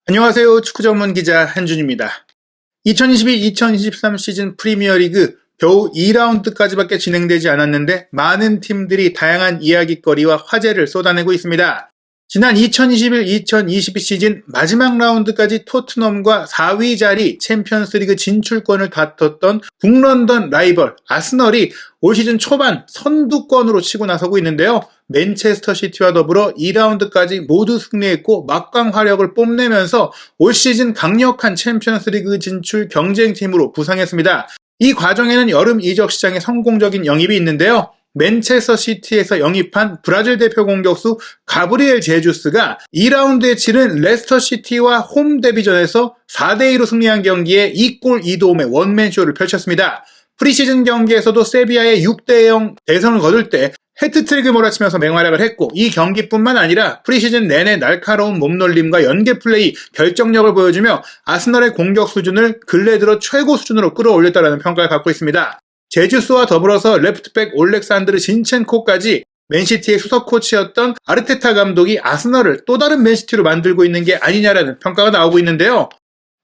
안녕하세요. 축구 전문 기자 한준입니다. 2022-2023 시즌 프리미어리그 겨우 2라운드까지밖에 진행되지 않았는데 많은 팀들이 다양한 이야깃거리와 화제를 쏟아내고 있습니다. 지난 2021-2022 시즌 마지막 라운드까지 토트넘과 4위 자리 챔피언스리그 진출권을 다퉜던 북런던 라이벌 아스널이 올 시즌 초반 선두권으로 치고 나서고 있는데요. 맨체스터 시티와 더불어 2라운드까지 모두 승리했고 막강 화력을 뽐내면서 올 시즌 강력한 챔피언스리그 진출 경쟁팀으로 부상했습니다. 이 과정에는 여름 이적 시장에 성공적인 영입이 있는데요. 맨체스터 시티에서 영입한 브라질 대표 공격수 가브리엘 제주스가 2라운드에 치른 레스터 시티와 홈 데뷔전에서 4대2로 승리한 경기에 2골 2도움의 원맨쇼를 펼쳤습니다. 프리시즌 경기에서도 세비야의 6대0 대승을 거둘 때 해트트릭을 몰아치면서 맹활약을 했고, 이 경기뿐만 아니라 프리시즌 내내 날카로운 몸놀림과 연계 플레이, 결정력을 보여주며 아스널의 공격 수준을 근래 들어 최고 수준으로 끌어올렸다는 평가를 받고 있습니다. 제주스와 더불어서 레프트백 올렉산드르 진첸코까지 맨시티의 수석 코치였던 아르테타 감독이 아스널을 또 다른 맨시티로 만들고 있는 게 아니냐라는 평가가 나오고 있는데요.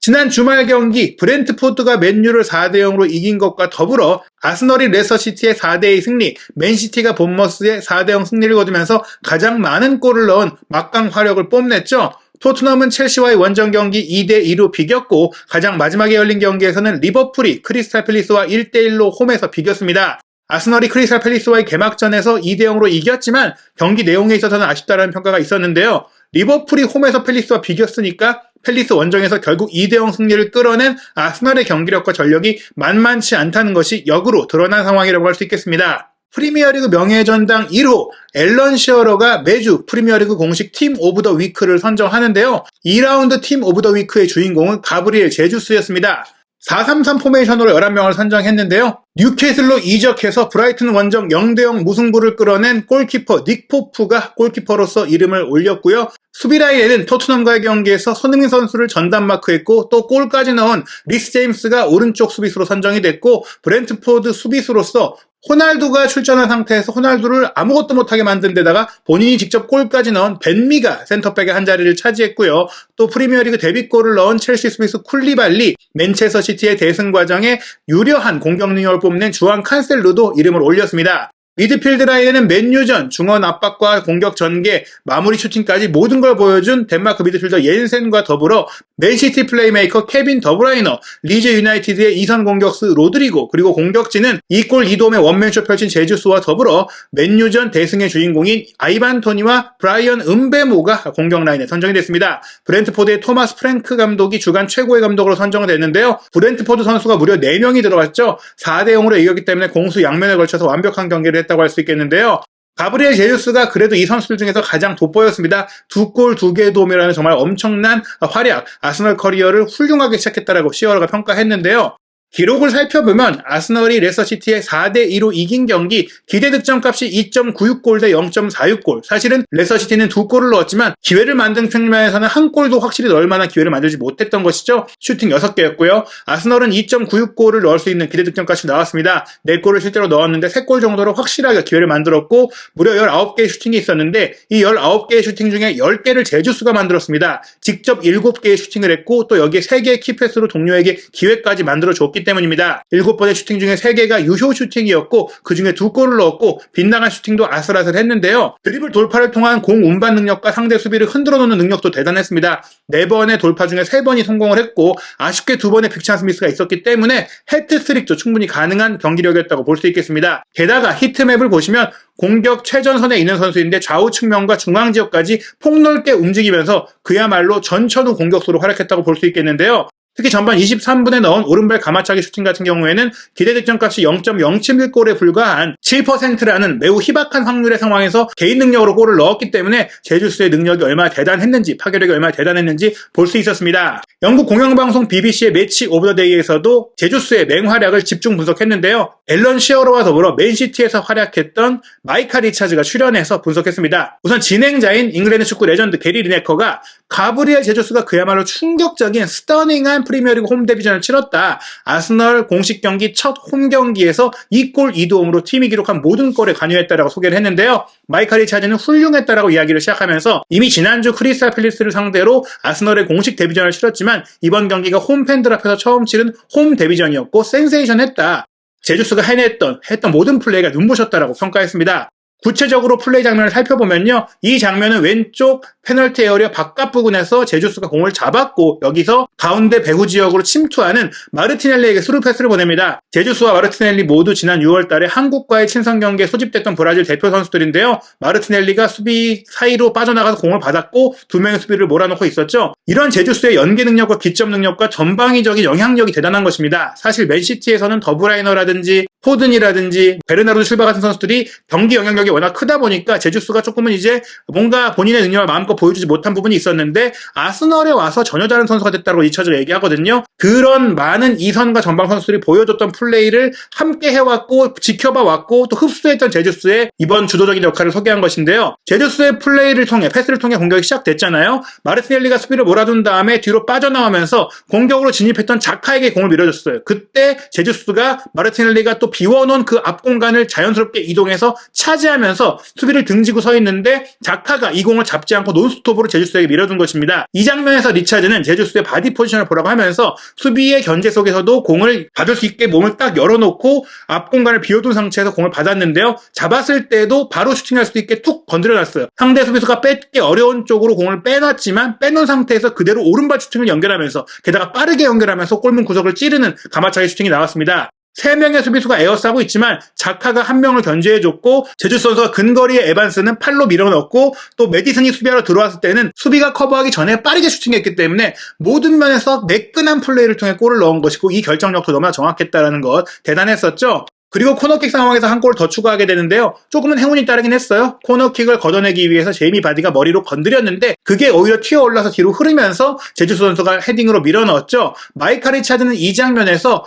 지난 주말 경기 브렌트포드가 맨유를 4대0으로 이긴 것과 더불어 아스널이 레스터시티의 4대2 승리, 맨시티가 본머스의 4대0 승리를 거두면서 가장 많은 골을 넣은 막강 화력을 뽐냈죠. 토트넘은 첼시와의 원정 경기 2대2로 비겼고, 가장 마지막에 열린 경기에서는 리버풀이 크리스탈 팰리스와 1대1로 홈에서 비겼습니다. 아스널이 크리스탈 팰리스와의 개막전에서 2대0으로 이겼지만 경기 내용에 있어서는 아쉽다는 평가가 있었는데요. 리버풀이 홈에서 팰리스와 비겼으니까 팰리스 원정에서 결국 2대0 승리를 끌어낸 아스널의 경기력과 전력이 만만치 않다는 것이 역으로 드러난 상황이라고 할 수 있겠습니다. 프리미어리그 명예전당 1호 앨런 시어러가 매주 프리미어리그 공식 팀 오브 더 위크를 선정하는데요. 2라운드 팀 오브 더 위크의 주인공은 가브리엘 제주스였습니다. 4-3-3 포메이션으로 11명을 선정했는데요. 뉴캐슬로 이적해서 브라이튼 원정 0대0 무승부를 끌어낸 골키퍼 닉 포프가 골키퍼로서 이름을 올렸고요. 수비라인에는 토트넘과의 경기에서 손흥민 선수를 전담 마크했고, 또 골까지 넣은 리스 제임스가 오른쪽 수비수로 선정이 됐고, 브렌트포드 수비수로서 호날두가 출전한 상태에서 호날두를 아무것도 못하게 만든 데다가 본인이 직접 골까지 넣은 벤미가 센터백의 한 자리를 차지했고요. 또 프리미어리그 데뷔골을 넣은 첼시 수비수 쿨리발리, 맨체스터 시티의 대승 과정에 유려한 공격 능력을 뽐낸 주안 칸셀루도 이름을 올렸습니다. 미드필드 라인에는 맨유전, 중원 압박과 공격 전개, 마무리 슈팅까지 모든 걸 보여준 덴마크 미드필더 옌센과 더불어 맨시티 플레이메이커 케빈 더브라이너, 리즈 유나이티드의 2선 공격수 로드리고, 그리고 공격진은 2골 2도움의 원맨쇼 펼친 제주스와 더불어 맨유전 대승의 주인공인 아이반 토니와 브라이언 음베모가 공격 라인에 선정이 됐습니다. 브렌트포드의 토마스 프랭크 감독이 주간 최고의 감독으로 선정됐는데요. 브렌트포드 선수가 무려 4명이 들어갔죠. 4대0으로 이겼기 때문에 공수 양면에 걸쳐서 완벽한 경기를 했다고 할 수 있겠는데요. 가브리엘 제주스가 그래도 이 선수들 중에서 가장 돋보였습니다. 2골 2개의 도움이라는 정말 엄청난 활약, 아스널 커리어를 훌륭하게 시작했다라고 시어러가 평가했는데요. 기록을 살펴보면 아스널이 레스터시티의 4대2로 이긴 경기 기대 득점값이 2.96골 대 0.46골. 사실은 레스터시티는 2골을 넣었지만 기회를 만든 측면에서는 한 골도 확실히 넣을 만한 기회를 만들지 못했던 것이죠. 슈팅 6개였고요. 아스널은 2.96골을 넣을 수 있는 기대 득점값이 나왔습니다. 4골을 실제로 넣었는데 3골 정도로 확실하게 기회를 만들었고, 무려 19개의 슈팅이 있었는데 이 19개의 슈팅 중에 10개를 제주스가 만들었습니다. 직접 7개의 슈팅을 했고, 또 여기에 3개의 키패스로 동료에게 기회까지 만들어줬기 때문입니다. 7번의 슈팅 중에 3개가 유효 슈팅이었고, 그 중에 2골을 넣었고, 빗나간 슈팅도 아슬아슬했는데요. 드리블 돌파를 통한 공 운반 능력과 상대 수비를 흔들어 놓는 능력도 대단했습니다. 4번의 돌파 중에 3번이 성공을 했고, 아쉽게 2번의 빅찬스 미스가 있었기 때문에 해트트릭도 충분히 가능한 경기력이었다고 볼 수 있겠습니다. 게다가 히트맵을 보시면 공격 최전선에 있는 선수인데 좌우 측면과 중앙 지역까지 폭넓게 움직이면서 그야말로 전천후 공격수로 활약했다고 볼 수 있겠는데요. 특히 전반 23분에 넣은 오른발 가마차기 슈팅 같은 경우에는 기대 득점값이 0.071골에 불과한 7%라는 매우 희박한 확률의 상황에서 개인 능력으로 골을 넣었기 때문에 제주스의 능력이 얼마나 대단했는지, 파괴력이 얼마나 대단했는지 볼 수 있었습니다. 영국 공영방송 BBC의 매치 오브 더 데이에서도 제주스의 맹활약을 집중 분석했는데요. 앨런 시어러와 더불어 맨시티에서 활약했던 마이카 리차즈가 출연해서 분석했습니다. 우선 진행자인 잉글랜드 축구 레전드 게리 리네커가 가브리엘 제주스가 그야말로 충격적인 스터닝한 프리미어리그 홈 데뷔전을 치렀다. 아스널 공식 경기 첫 홈 경기에서 2골 2도움으로 팀이 기록한 모든 골에 관여했다라고 소개를 했는데요. 마이카 리차즈는 훌륭했다라고 이야기를 시작하면서 이미 지난주 크리스탈 팰리스를 상대로 아스널의 공식 데뷔전을 치렀지만 이번 경기가 홈팬들 앞에서 처음 치른 홈 데뷔전이었고 센세이션했다. 제주스가 했던 모든 플레이가 눈부셨다라고 평가했습니다. 구체적으로 플레이 장면을 살펴보면요. 이 장면은 왼쪽 페널티 에어리어 바깥 부근에서 제주스가 공을 잡았고 여기서 가운데 배후 지역으로 침투하는 마르티넬리에게 스루 패스를 보냅니다. 제주스와 마르티넬리 모두 지난 6월 달에 한국과의 친선 경기에 소집됐던 브라질 대표 선수들인데요. 마르티넬리가 수비 사이로 빠져나가서 공을 받았고 두 명의 수비를 몰아넣고 있었죠. 이런 제주스의 연계 능력과 기점 능력과 전방위적인 영향력이 대단한 것입니다. 사실 맨시티에서는 더브라이너라든지 포든이라든지 베르나르도 실바 같은 선수들이 경기 영향력이 워낙 크다 보니까 제주스가 조금은 이제 뭔가 본인의 능력을 마음껏 보여주지 못한 부분이 있었는데 아스널에 와서 전혀 다른 선수가 됐다고 리처즈가 얘기하거든요. 그런 많은 이선과 전방 선수들이 보여줬던 플레이를 함께 해왔고 지켜봐왔고 또 흡수했던 제주스의 이번 주도적인 역할을 소개한 것인데요. 제주스의 플레이를 통해 패스를 통해 공격이 시작됐잖아요. 마르티넬리가 수비를 몰아둔 다음에 뒤로 빠져나오면서 공격으로 진입했던 자카에게 공을 밀어줬어요. 그때 제주스가 마르티넬리가 또 비워놓은 그 앞 공간을 자연스럽게 이동해서 차지하면서 수비를 등지고 서 있는데 자카가 이 공을 잡지 않고 논스톱으로 제주스에게 밀어둔 것입니다. 이 장면에서 리차드는 제주스의 바디 포지션을 보라고 하면서 수비의 견제 속에서도 공을 받을 수 있게 몸을 딱 열어놓고 앞 공간을 비워둔 상태에서 공을 받았는데요. 잡았을 때도 바로 슈팅할 수 있게 툭 건드려놨어요. 상대 수비수가 뺏기 어려운 쪽으로 공을 빼놨지만 빼놓은 상태에서 그대로 오른발 슈팅을 연결하면서 게다가 빠르게 연결하면서 골문 구석을 찌르는 가마차기 슈팅이 나왔습니다. 3명의 수비수가 에어싸고 있지만 자카가 1명을 견제해줬고 제주스 선수가 근거리에 에반스는 팔로 밀어넣고 또 메디슨이 수비하러 들어왔을 때는 수비가 커버하기 전에 빠르게 슈팅했기 때문에 모든 면에서 매끈한 플레이를 통해 골을 넣은 것이고 이 결정력도 너무나 정확했다는 것 대단했었죠. 그리고 코너킥 상황에서 한 골 더 추가하게 되는데요. 조금은 행운이 따르긴 했어요. 코너킥을 걷어내기 위해서 제이미 바디가 머리로 건드렸는데 그게 오히려 튀어올라서 뒤로 흐르면서 제주스 선수가 헤딩으로 밀어넣었죠. 마이카 리차드는 이 장면에서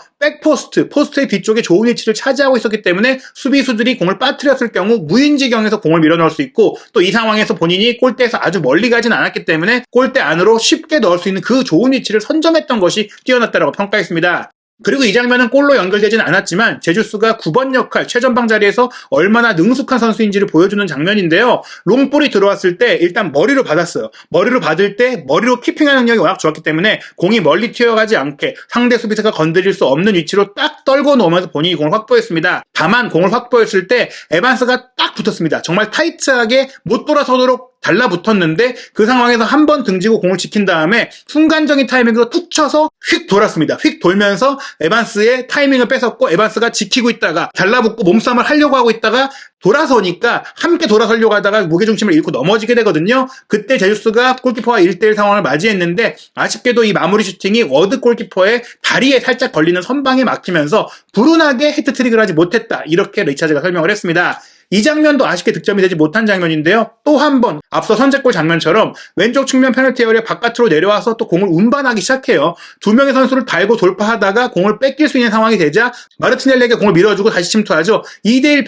포스트의 뒤쪽에 좋은 위치를 차지하고 있었기 때문에 수비수들이 공을 빠뜨렸을 경우 무인지경에서 공을 밀어넣을 수 있고 또 이 상황에서 본인이 골대에서 아주 멀리 가진 않았기 때문에 골대 안으로 쉽게 넣을 수 있는 그 좋은 위치를 선점했던 것이 뛰어났다고 평가했습니다. 그리고 이 장면은 골로 연결되진 않았지만 제주스가 9번 역할 최전방 자리에서 얼마나 능숙한 선수인지를 보여주는 장면인데요. 롱볼이 들어왔을 때 일단 머리로 받았어요. 머리로 받을 때 머리로 키핑하는 능력이 워낙 좋았기 때문에 공이 멀리 튀어가지 않게 상대 수비수가 건드릴 수 없는 위치로 딱 떨궈 놓으면서 본인이 공을 확보했습니다. 다만 공을 확보했을 때 에반스가 딱 붙었습니다. 정말 타이트하게 못 돌아서도록 달라붙었는데 그 상황에서 한 번 등지고 공을 지킨 다음에 순간적인 타이밍으로 툭 쳐서 휙 돌았습니다. 휙 돌면서 에반스의 타이밍을 뺏었고 에반스가 지키고 있다가 달라붙고 몸싸움을 하려고 하고 있다가 돌아서니까 함께 돌아서려고 하다가 무게중심을 잃고 넘어지게 되거든요. 그때 제주스가 골키퍼와 1대1 상황을 맞이했는데 아쉽게도 이 마무리 슈팅이 워드 골키퍼의 다리에 살짝 걸리는 선방에 막히면서 불운하게 헤트트릭을 하지 못했다. 이렇게 리차드가 설명을 했습니다. 이 장면도 아쉽게 득점이 되지 못한 장면인데요. 또 한 번 앞서 선제골 장면처럼 왼쪽 측면 페널티 에어리어 바깥으로 내려와서 또 공을 운반하기 시작해요. 두 명의 선수를 달고 돌파하다가 공을 뺏길 수 있는 상황이 되자 마르티넬리에게 공을 밀어주고 다시 침투하죠. 2대1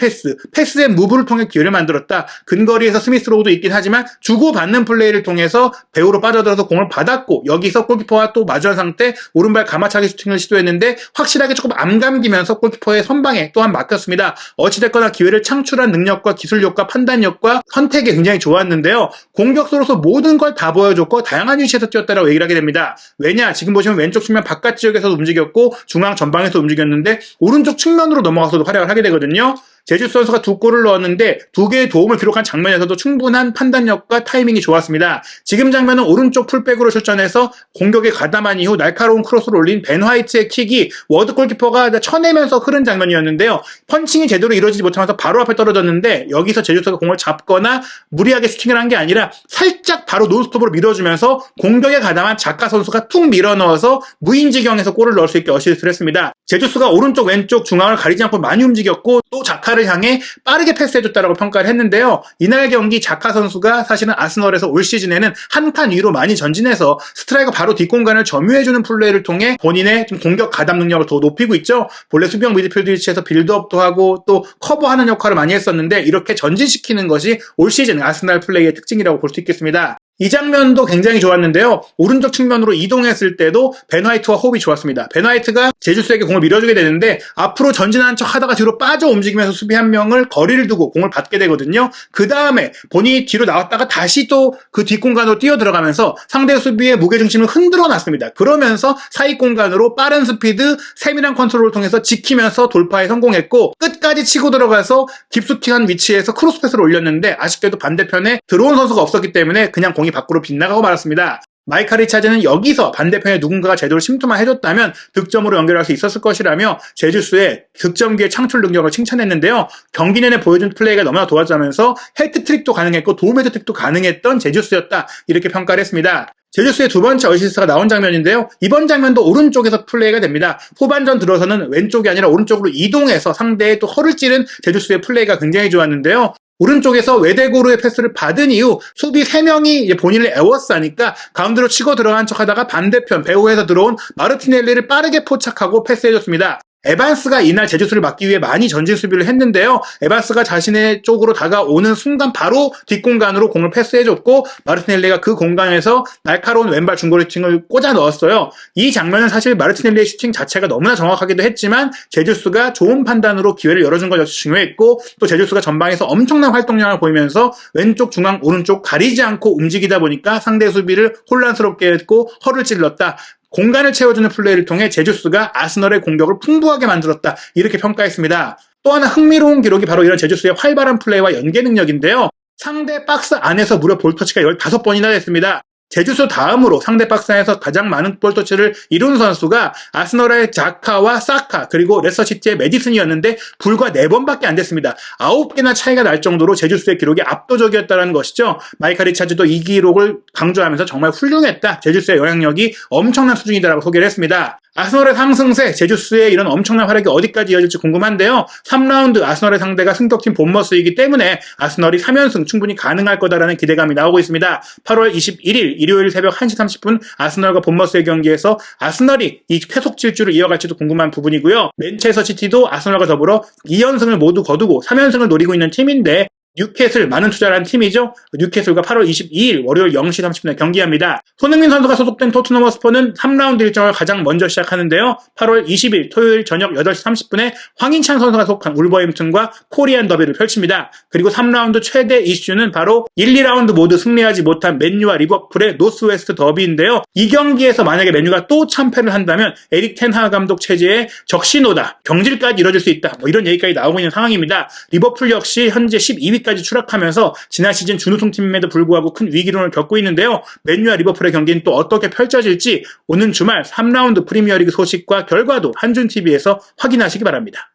패스의 무브를 통해 기회를 만들었다. 근거리에서 스미스 로우도 있긴 하지만 주고받는 플레이를 통해서 배우로 빠져들어서 공을 받았고 여기서 골키퍼와 또 마주한 상태 오른발 가마차기 슈팅을 시도했는데 확실하게 조금 안 감기면서 골키퍼의 선방에 또한 막혔습니다. 어찌됐거나 기회를 창출한 능력과 기술력과 판단력과 선택이 굉장히 좋았는데요. 공격수로서 모든 걸 다 보여줬고 다양한 위치에서 뛰었다라고 얘기를 하게 됩니다. 왜냐? 지금 보시면 왼쪽 측면 바깥 지역에서도 움직였고 중앙 전방에서 움직였는데 오른쪽 측면으로 넘어가서도 활약을 하게 되거든요. 제주스 선수가 2골을 넣었는데 2개의 도움을 기록한 장면에서도 충분한 판단력과 타이밍이 좋았습니다. 지금 장면은 오른쪽 풀백으로 출전해서 공격에 가담한 이후 날카로운 크로스를 올린 벤 화이트의 킥이 워드 골키퍼가 쳐내면서 흐른 장면이었는데요. 펀칭이 제대로 이루어지지 못하면서 바로 앞에 떨어졌는데 여기서 제주스가 공을 잡거나 무리하게 슈팅을 한 게 아니라 살짝 바로 논스톱으로 밀어주면서 공격에 가담한 자카 선수가 툭 밀어넣어서 무인지경에서 골을 넣을 수 있게 어시스트를 했습니다. 제주스가 오른쪽 왼쪽 중앙을 가리지 않고 많이 움직였고 또 자카를 향해 빠르게 패스해줬다라고 평가를 했는데요. 이날 경기 자카 선수가 사실은 아스널에서 올 시즌에는 한 칸 위로 많이 전진해서 스트라이커 바로 뒷공간을 점유해주는 플레이를 통해 본인의 좀 공격 가담 능력을 더 높이고 있죠. 본래 수비형 미드필드 위치에서 빌드업도 하고 또 커버하는 역할을 많이 했었는데 이렇게 전진시키는 것이 올 시즌 아스날 플레이의 특징이라고 볼 수 있겠습니다. 이 장면도 굉장히 좋았는데요. 오른쪽 측면으로 이동했을 때도 벤 화이트와 호흡이 좋았습니다. 벤 화이트가 제주스에게 공을 밀어주게 되는데 앞으로 전진하는 척 하다가 뒤로 빠져 움직이면서 수비 한 명을 거리를 두고 공을 받게 되거든요. 그 다음에 본인이 뒤로 나왔다가 다시 또 그 뒷공간으로 뛰어 들어가면서 상대 수비의 무게중심을 흔들어 놨습니다. 그러면서 사이 공간으로 빠른 스피드, 세밀한 컨트롤을 통해서 지키면서 돌파에 성공했고 끝까지 치고 들어가서 깊숙이한 위치에서 크로스 패스를 올렸는데 아쉽게도 반대편에 들어온 선수가 없었기 때문에 그냥 공이 밖으로 빗나가고 말았습니다. 마이카 리차즈는 여기서 반대편에 누군가가 제대로 침투만 해줬다면 득점으로 연결할 수 있었을 것이라며 제주스의 득점기의 창출 능력을 칭찬했는데요. 경기 내내 보여준 플레이가 너무나 도와주면서 헤트트릭도 가능했고 도움 헤트트릭도 가능했던 제주스였다. 이렇게 평가를 했습니다. 제주스의 두 번째 어시스트가 나온 장면인데요. 이번 장면도 오른쪽에서 플레이가 됩니다. 후반전 들어서는 왼쪽이 아니라 오른쪽으로 이동해서 상대의 또 허를 찌른 제주스의 플레이가 굉장히 좋았는데요. 오른쪽에서 외대고르의 패스를 받은 이후 수비 3명이 본인을 에워싸니까 가운데로 치고 들어간 척하다가 반대편 배후에서 들어온 마르티넬리를 빠르게 포착하고 패스해줬습니다. 에반스가 이날 제주스를 막기 위해 많이 전진 수비를 했는데요. 에반스가 자신의 쪽으로 다가오는 순간 바로 뒷공간으로 공을 패스해줬고 마르티넬리가 그 공간에서 날카로운 왼발 중거리 슈팅을 꽂아 넣었어요. 이 장면은 사실 마르티넬리의 슈팅 자체가 너무나 정확하기도 했지만 제주스가 좋은 판단으로 기회를 열어준 것 역시 중요했고 또 제주스가 전방에서 엄청난 활동량을 보이면서 왼쪽 중앙 오른쪽 가리지 않고 움직이다 보니까 상대 수비를 혼란스럽게 했고 허를 찔렀다. 공간을 채워주는 플레이를 통해 제주스가 아스널의 공격을 풍부하게 만들었다. 이렇게 평가했습니다. 또 하나 흥미로운 기록이 바로 이런 제주스의 활발한 플레이와 연계 능력인데요. 상대 박스 안에서 무려 볼터치가 15번이나 됐습니다. 제주스 다음으로 상대 박스 안에서 가장 많은 볼터치를 이룬 선수가 아스널의 자카와 사카 그리고 레스터시티의 메디슨이었는데 불과 4번밖에 안 됐습니다. 9개나 차이가 날 정도로 제주스의 기록이 압도적이었다는 것이죠. 마이카 리차즈도 이 기록을 강조하면서 정말 훌륭했다. 제주스의 영향력이 엄청난 수준이다라고 소개를 했습니다. 아스널의 상승세, 제주스의 이런 엄청난 활약이 어디까지 이어질지 궁금한데요. 3라운드 아스널의 상대가 승격팀 본머스이기 때문에 아스널이 3연승 충분히 가능할 거다라는 기대감이 나오고 있습니다. 8월 21일 일요일 새벽 1시 30분 아스널과 본머스의 경기에서 아스널이 이 계속 질주를 이어갈지도 궁금한 부분이고요. 맨체스터 시티도 아스널과 더불어 2연승을 모두 거두고 3연승을 노리고 있는 팀인데 뉴캐슬 많은 투자를 한 팀이죠. 뉴캐슬과 8월 22일 월요일 0시 30분에 경기합니다. 손흥민 선수가 소속된 토트넘 허스퍼는 3라운드 일정을 가장 먼저 시작하는데요. 8월 20일 토요일 저녁 8시 30분에 황인찬 선수가 속한 울버햄튼과 코리안 더비를 펼칩니다. 그리고 3라운드 최대 이슈는 바로 1, 2라운드 모두 승리하지 못한 맨유와 리버풀의 노스웨스트 더비인데요. 이 경기에서 만약에 맨유가 또 참패를 한다면 에릭 텐하 감독 체제의 적신호다. 경질까지 이뤄질 수 있다. 이런 얘기까지 나오고 있는 상황입니다. 리버풀 역시 현재 12위 까지 추락하면서 지난 시즌 준우승팀임에도 불구하고 큰 위기론을 겪고 있는데요. 맨유와 리버풀의 경기는 또 어떻게 펼쳐질지 오는 주말 3라운드 프리미어리그 소식과 결과도 한준TV에서 확인하시기 바랍니다.